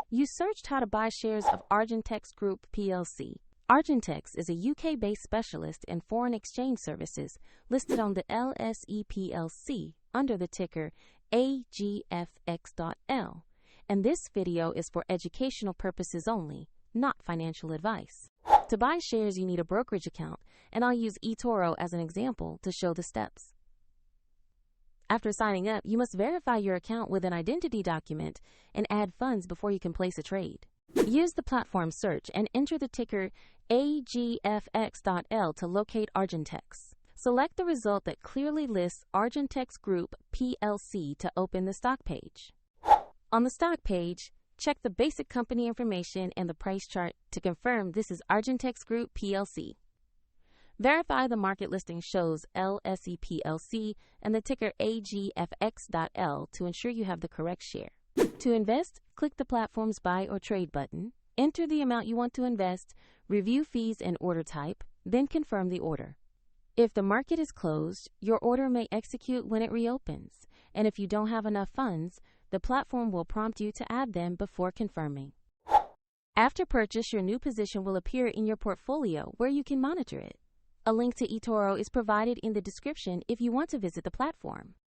You searched how to buy shares of Argentex Group Plc. Argentex is a UK-based specialist in foreign exchange services listed on the LSE PLC under the ticker AGFX.L. And this video is for educational purposes only, not financial advice. To buy shares, you need a brokerage account, and I'll use eToro as an example to show the steps. After signing up, you must verify your account with an identity document and add funds before you can place a trade. Use the platform search and enter the ticker AGFX.L to locate Argentex. Select the result that clearly lists Argentex Group Plc to open the stock page. On the stock page, check the basic company information and the price chart to confirm this is Argentex Group Plc. Verify the market listing shows LSE PLC and the ticker AGFX.L to ensure you have the correct share. To invest, click the platform's Buy or Trade button, enter the amount you want to invest, review fees and order type, then confirm the order. If the market is closed, your order may execute when it reopens, and if you don't have enough funds, the platform will prompt you to add them before confirming. After purchase, your new position will appear in your portfolio where you can monitor it. A link to eToro is provided in the description if you want to visit the platform.